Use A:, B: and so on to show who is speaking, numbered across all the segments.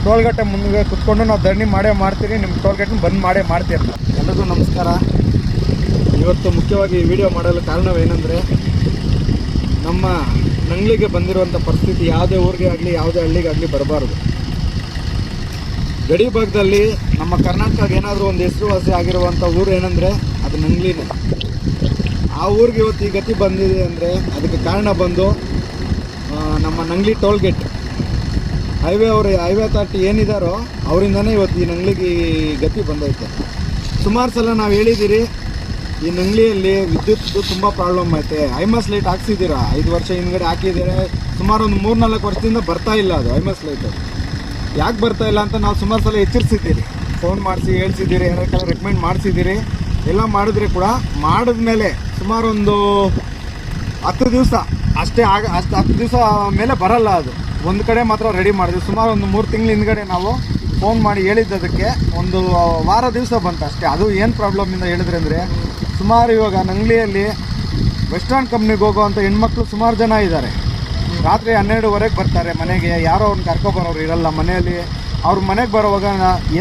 A: Toll gate ಮುಂದೆ ಕುತ್ಕೊಂಡು ನಾವು ಧರಣಿ ಮಾಡ್ತೀರಿ, ನಿಮ್ಮ ಟೋಲ್ಗೇಟ್ನ ಬಂದ್ ಮಾಡ್ತೀರಿ. ಎಲ್ಲರಿಗೂ ನಮಸ್ಕಾರ. ಇವತ್ತು ಮುಖ್ಯವಾಗಿ ಈ ವಿಡಿಯೋ ಮಾಡಲು ಕಾರಣವೇನೆಂದರೆ, ನಮ್ಮ ನಂಗ್ಲಿಗೆ ಬಂದಿರುವಂಥ ಪರಿಸ್ಥಿತಿ ಯಾವುದೇ ಊರಿಗೆ ಆಗಲಿ ಯಾವುದೇ ಹಳ್ಳಿಗಾಗಲಿ ಬರಬಾರ್ದು. ಗಡಿ ಭಾಗದಲ್ಲಿ ನಮ್ಮ ಕರ್ನಾಟಕಕ್ಕೆ ಏನಾದರೂ ಒಂದು ಹೆಸರುವಾಸಿ ಆಗಿರುವಂಥ ಊರು ಏನಂದರೆ ಅದು ನಂಗ್ಲಿನೇ. ಆ ಊರಿಗೆ ಇವತ್ತು ಈ ಗತಿ ಬಂದಿದೆ ಅಂದರೆ ಅದಕ್ಕೆ ಕಾರಣ ಬಂದು ನಮ್ಮ ನಂಗ್ಲಿ ಟೋಲ್ಗೇಟ್ ಹೈವೇ ಅಥಾರಿಟಿ ಏನಿದ್ದಾರೋ ಅವರಿಂದನೇ ಇವತ್ತು ಈ ನಂಗ್ಲಿಗೆ ಈ ಗತಿ ಬಂದೈತೆ. ಸುಮಾರು ಸಲ ನಾವು ಹೇಳಿದ್ದೀರಿ, ಈ ನಂಗ್ಲಿಯಲ್ಲಿ ವಿದ್ಯುತ್ ತುಂಬ ಪ್ರಾಬ್ಲಮ್ ಐತೆ. ಐಮಸ್ ಲೈಟ್ ಹಾಕ್ಸಿದ್ದೀರಾ, 5 ವರ್ಷ ಹಿಂದ್ಗಡೆ ಹಾಕಿದ್ದೀರಾ, ಸುಮಾರು ಒಂದು 3-4 ವರ್ಷದಿಂದ ಬರ್ತಾ ಇಲ್ಲ ಅದು ಐಮಸ್ ಲೈಟು. ಯಾಕೆ ಬರ್ತಾ ಇಲ್ಲ ಅಂತ ನಾವು ಸುಮಾರು ಸಲ ಎಚ್ಚರಿಸಿದ್ದೀರಿ, ಫೋನ್ ಮಾಡಿಸಿ ಹೇಳ್ಸಿದ್ದೀರಿ, ಯಾರಕ್ಕೆಲ್ಲ ರೆಕಮೆಂಡ್ ಮಾಡಿಸಿದ್ದೀರಿ. ಎಲ್ಲ ಮಾಡಿದ್ರೆ ಕೂಡ ಮಾಡಿದ್ಮೇಲೆ ಸುಮಾರು ಒಂದು 10 ದಿವಸ ಅಷ್ಟೇ 10 ದಿವಸ ಮೇಲೆ ಬರಲ್ಲ ಅದು. ಒಂದು ಕಡೆ ಮಾತ್ರ ರೆಡಿ ಮಾಡಿದ್ವಿ. ಸುಮಾರು ಒಂದು 3 ತಿಂಗಳ ಹಿಂದ್ಗಡೆ ನಾವು ಫೋನ್ ಮಾಡಿ ಹೇಳಿದ್ದದಕ್ಕೆ ಒಂದು ವಾರ ದಿವಸ ಬಂತು ಅಷ್ಟೇ. ಅದು ಏನು ಪ್ರಾಬ್ಲಮಿಂದ ಹೇಳಿದ್ರೆ ಅಂದರೆ, ಸುಮಾರು ಇವಾಗ ನಂಗ್ಲಿಯಲ್ಲಿ ವೆಸ್ಟರ್ನ್ ಕಂಪ್ನಿಗೆ ಹೋಗೋವಂಥ ಹೆಣ್ಮಕ್ಳು ಸುಮಾರು ಜನ ಇದ್ದಾರೆ. ರಾತ್ರಿ 12:30 ಬರ್ತಾರೆ ಮನೆಗೆ. ಯಾರೋ ಅವ್ರನ್ನ ಕರ್ಕೊಬರೋರು ಇರಲ್ಲ ಮನೆಯಲ್ಲಿ. ಅವ್ರ ಮನೆಗೆ ಬರೋವಾಗ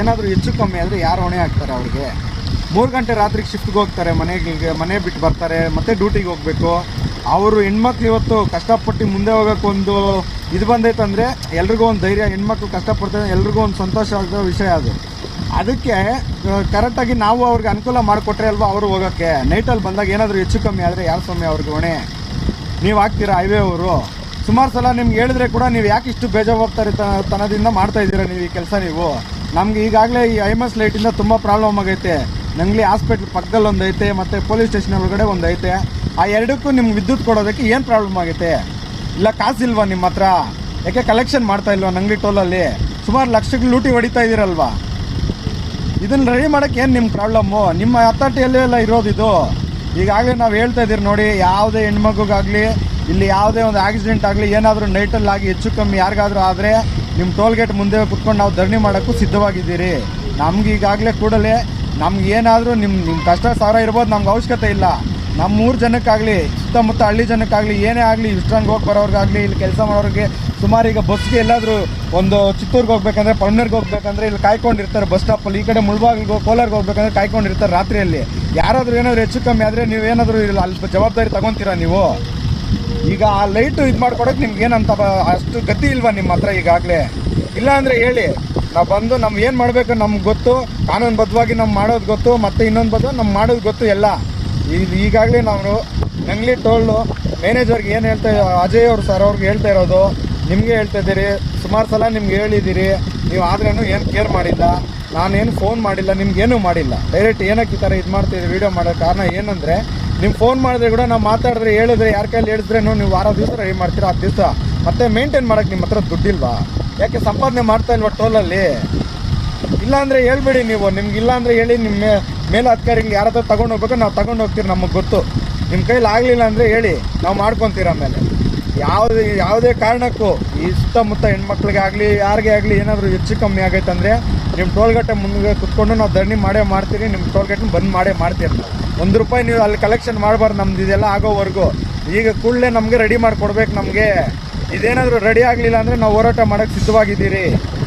A: ಏನಾದರೂ ಹೆಚ್ಚು ಕಮ್ಮಿ ಆದರೆ ಯಾರು ಹೊಣೆ ಹಾಕ್ತಾರೆ ಅವ್ರಿಗೆ? 3 ಗಂಟೆ ರಾತ್ರಿಗೆ ಶಿಫ್ಟ್ಗೆ ಹೋಗ್ತಾರೆ, ಮನೆ ಬಿಟ್ಟು ಬರ್ತಾರೆ, ಮತ್ತೆ ಡ್ಯೂಟಿಗೆ ಹೋಗಬೇಕು. ಅವರು ಹೆಣ್ಮಕ್ಳು ಇವತ್ತು ಕಷ್ಟಪಟ್ಟು ಮುಂದೆ ಹೋಗೋಕ್ಕೆ ಒಂದು ಇದು ಬಂದೈತಂದರೆ ಎಲ್ರಿಗೂ ಒಂದು ಧೈರ್ಯ. ಹೆಣ್ಮಕ್ಳು ಕಷ್ಟಪಡ್ತಾರೆ, ಎಲ್ರಿಗೂ ಒಂದು ಸಂತೋಷ ಆಗೋ ವಿಷಯ ಅದು. ಅದಕ್ಕೆ ಕರೆಕ್ಟಾಗಿ ನಾವು ಅವ್ರಿಗೆ ಅನುಕೂಲ ಮಾಡಿಕೊಟ್ರೆ ಅಲ್ವಾ ಅವರು ಹೋಗೋಕ್ಕೆ. ನೈಟಲ್ಲಿ ಬಂದಾಗ ಏನಾದರೂ ಹೆಚ್ಚು ಕಮ್ಮಿ ಆದರೆ ಯಾರು ಸ್ವಾಮಿ ಅವ್ರಿಗೆ ಹೊಣೆ? ನೀವು ಆಗ್ತೀರಾ ಹೈವೇ ಅವರು? ಸುಮಾರು ಸಲ ನಿಮ್ಗೆ ಹೇಳಿದ್ರೆ ಕೂಡ ನೀವು ಯಾಕೆ ಇಷ್ಟು ಬೇಜವಾಬ್ದಾರಿ ತನದಿಂದ ಮಾಡ್ತಾಯಿದ್ದೀರಾ ನೀವು ಈ ಕೆಲಸ? ನೀವು ನಮ್ಗೆ ಈಗಾಗಲೇ ಈ ಐಮಸ್ ಲೈಟಿಂದ ತುಂಬ ಪ್ರಾಬ್ಲಮ್ ಆಗೈತೆ. ನಂಗ್ಲಿ ಹಾಸ್ಪಿಟ್ಲ್ ಪಕ್ಕದಲ್ಲಿ ಒಂದು ಐತೆ, ಮತ್ತು ಪೊಲೀಸ್ ಸ್ಟೇಷನ್ ಒಳಗಡೆ ಒಂದು ಐತೆ. ಆ ಎರಡಕ್ಕೂ ನಿಮ್ಗೆ ವಿದ್ಯುತ್ ಕೊಡೋದಕ್ಕೆ ಏನು ಪ್ರಾಬ್ಲಮ್ ಆಗೈತೆ? ಇಲ್ಲ ಕಾಸಿಲ್ವಾ ನಿಮ್ಮ ಹತ್ರ? ಯಾಕೆ ಕಲೆಕ್ಷನ್ ಮಾಡ್ತಾ ಇಲ್ವಾ ನಂಗ್ಲಿ ಟೋಲಲ್ಲಿ? ಸುಮಾರು ಲಕ್ಷಕ್ಕೆ ಲೂಟಿ ಹೊಡಿತಾ ಇದ್ದೀರಲ್ವಾ? ಇದನ್ನು ರೆಡಿ ಮಾಡೋಕ್ಕೆ ಏನು ನಿಮ್ಮ ಪ್ರಾಬ್ಲಮ್ಮು? ನಿಮ್ಮ ಅಥಾರಿಟಿಯಲ್ಲೇ ಎಲ್ಲ ಇರೋದು ಇದು. ಈಗಾಗಲೇ ನಾವು ಹೇಳ್ತಾ ಇದ್ದೀರಿ ನೋಡಿ, ಯಾವುದೇ ಹೆಣ್ಮಗುಗಾಗಲಿ ಇಲ್ಲಿ ಯಾವುದೇ ಒಂದು ಆಕ್ಸಿಡೆಂಟ್ ಆಗಲಿ ಏನಾದರೂ ನೈಟಲ್ಲಾಗಿ ಹೆಚ್ಚು ಕಮ್ಮಿ ಯಾರಿಗಾದರೂ ಆದರೆ ನಿಮ್ಮ ಟೋಲ್ಗೇಟ್ ಮುಂದೆ ಕುತ್ಕೊಂಡು ನಾವು ಧರಣಿ ಮಾಡೋಕ್ಕೂ ಸಿದ್ಧವಾಗಿದ್ದೀರಿ. ನಮ್ಗೆ ಈಗಾಗಲೇ ಕೂಡಲೇ ನಮ್ಗೆ ಏನಾದರೂ ನಿಮ್ಮ ಕಷ್ಟ ಸಾವಿರ ಇರ್ಬೋದು, ನಮ್ಗೆ ಅವಶ್ಯಕತೆ ಇಲ್ಲ. ನಮ್ಮ 3 ಜನಕ್ಕಾಗಲಿ ಸುತ್ತಮುತ್ತ ಹಳ್ಳಿ ಜನಕ್ಕಾಗಲಿ ಏನೇ ಆಗಲಿ, ಇಷ್ಟಂಗೆ ಹೋಗಿ ಬರೋರಿಗಾಗಲಿ ಇಲ್ಲಿ ಕೆಲಸ ಮಾಡೋರಿಗೆ ಸುಮಾರು ಈಗ ಬಸ್ಗೆ ಎಲ್ಲಾದರೂ ಒಂದು ಚಿತ್ತೂರಿಗೆ ಹೋಗ್ಬೇಕಂದ್ರೆ, ಪಣ್ಣೂರಿಗೆ ಹೋಗ್ಬೇಕಂದ್ರೆ ಇಲ್ಲಿ ಕಾಯ್ಕೊಂಡಿರ್ತಾರೆ ಬಸ್ ಸ್ಟಾಪಲ್ಲಿ. ಈ ಕಡೆ ಮುಳ್ಬಾಗಿಲಿಗೆ ಕೋಲಾರ್ಗೆ ಹೋಗ್ಬೇಕಂದ್ರೆ ಕಾಯ್ಕೊಂಡಿರ್ತಾರೆ ರಾತ್ರಿಯಲ್ಲಿ. ಯಾರಾದರೂ ಏನಾದರೂ ಹೆಚ್ಚು ಕಮ್ಮಿ ಆದರೆ ನೀವೇನಾದರೂ ಅಲ್ಲಿ ಜವಾಬ್ದಾರಿ ತಗೊತೀರಾ ನೀವು? ಈಗ ಆ ಲೈಟು ಇದು ಮಾಡ್ಕೊಡೋಕೆ ನಿಮ್ಗೆ ಏನಂತ ಅಷ್ಟು ಗತಿ ಇಲ್ವಾ ನಿಮ್ಮ ಹತ್ರ ಈಗಾಗಲೇ? ಇಲ್ಲ ಅಂದರೆ ಹೇಳಿ, ನಾವು ಬಂದು ನಮ್ಗೆ ಏನು ಮಾಡಬೇಕು ನಮ್ಗೆ ಗೊತ್ತು, ಕಾನೂನುಬದ್ಧವಾಗಿ ನಾವು ಮಾಡೋದು ಗೊತ್ತು, ಮತ್ತು ಇನ್ನೊಂದು ಬದ್ದು ನಮ್ಗೆ ಮಾಡೋದು ಗೊತ್ತು ಎಲ್ಲ. ಈಗಾಗಲೇ ನಾವು ನಂಗ್ಲಿ ಟೋಲ್ಡು ಮ್ಯಾನೇಜರ್ಗೆ ಏನು ಹೇಳ್ತಾ ಅಜಯ್ ಅವರು ಸರ್ ಅವ್ರಿಗೆ ಹೇಳ್ತಾ ಇರೋದು, ನಿಮಗೆ ಹೇಳ್ತಾ ಇದ್ದೀರಿ. ಸುಮಾರು ಸಲ ನಿಮ್ಗೆ ಹೇಳಿದ್ದೀರಿ, ನೀವು ಆದ್ರೂ ಏನು ಕೇರ್ ಮಾಡಿಲ್ಲ. ನಾನೇನು ಫೋನ್ ಮಾಡಿಲ್ಲ, ನಿಮ್ಗೇನು ಮಾಡಿಲ್ಲ. ಡೈರೆಕ್ಟ್ ಏನಕ್ಕೆ ಈ ಥರ ಇದು ಮಾಡ್ತಿದ್ದೀವಿ ವೀಡಿಯೋ ಮಾಡೋ ಕಾರಣ ಏನಂದರೆ, ನೀವು ಫೋನ್ ಮಾಡಿದ್ರೆ ಕೂಡ ನಾವು ಮಾತಾಡಿದ್ರೆ ಹೇಳಿದ್ರೆ ಯಾರ ಕೈಯಲ್ಲಿ ಹೇಳಿದ್ರೇನು ನೀವು ವಾರ ದಿವಸ ರೆಡಿ ಮಾಡ್ತೀರಾ, 10 ದಿವಸ. ಮತ್ತೆ ಮೇಂಟೈನ್ ಮಾಡೋಕ್ಕೆ ನಿಮ್ಮ ಹತ್ರ ದುಡ್ಡಿಲ್ವಾ? ಯಾಕೆ ಸಂಪಾದನೆ ಮಾಡ್ತಾ ಇಲ್ವಾ ಟೋಲಲ್ಲಿ? ಇಲ್ಲಾಂದರೆ ಹೇಳ್ಬೇಡಿ ನೀವು. ನಿಮ್ಗೆ ಇಲ್ಲ ಅಂದರೆ ಹೇಳಿ, ನಿಮ್ಮ ಮೇಲೆ ಅಧಿಕಾರಿಗಳು ಯಾರ ಹತ್ರ ತೊಗೊಂಡು ಹೋಗ್ಬೇಕು ನಾವು ತೊಗೊಂಡು ಹೋಗ್ತೀರಿ, ನಮಗೆ ಗೊತ್ತು. ನಿಮ್ಮ ಕೈಲಿ ಆಗಲಿಲ್ಲ ಅಂದರೆ ಹೇಳಿ, ನಾವು ಮಾಡ್ಕೊತೀರ. ಆಮೇಲೆ ಯಾವುದೇ ಕಾರಣಕ್ಕೂ ಈ ಸುತ್ತಮುತ್ತ ಹೆಣ್ಮಕ್ಳಿಗೆ ಆಗಲಿ ಯಾರಿಗೇ ಆಗಲಿ ಏನಾದರೂ ಹೆಚ್ಚು ಕಮ್ಮಿ ಆಗೈತೆ ಅಂದರೆ ನಿಮ್ಮ ಟೋಲ್ಗೇಟ್ ಮುಂದೆ ಕುತ್ಕೊಂಡು ನಾವು ಧರಣಿ ಮಾಡ್ತೀರಿ, ನಿಮ್ಮ ಟೋಲ್ಗೇಟ್ನ ಬಂದ್ ಮಾಡ್ತೀರಿ. ₹1 ನೀವು ಅಲ್ಲಿ ಕಲೆಕ್ಷನ್ ಮಾಡಬಾರ್ದು ನಮ್ದು ಇದೆಲ್ಲ ಆಗೋವರೆಗೂ. ಈಗ ಕೂಡಲೇ ನಮಗೆ ರೆಡಿ ಮಾಡಿಕೊಡ್ಬೇಕು. ನಮಗೆ ಇದೇನಾದರೂ ರೆಡಿ ಆಗಲಿಲ್ಲ ಅಂದರೆ ನಾವು ಹೋರಾಟ ಮಾಡೋಕ್ಕೆ ಸಿದ್ಧವಾಗಿದ್ದೀರಿ.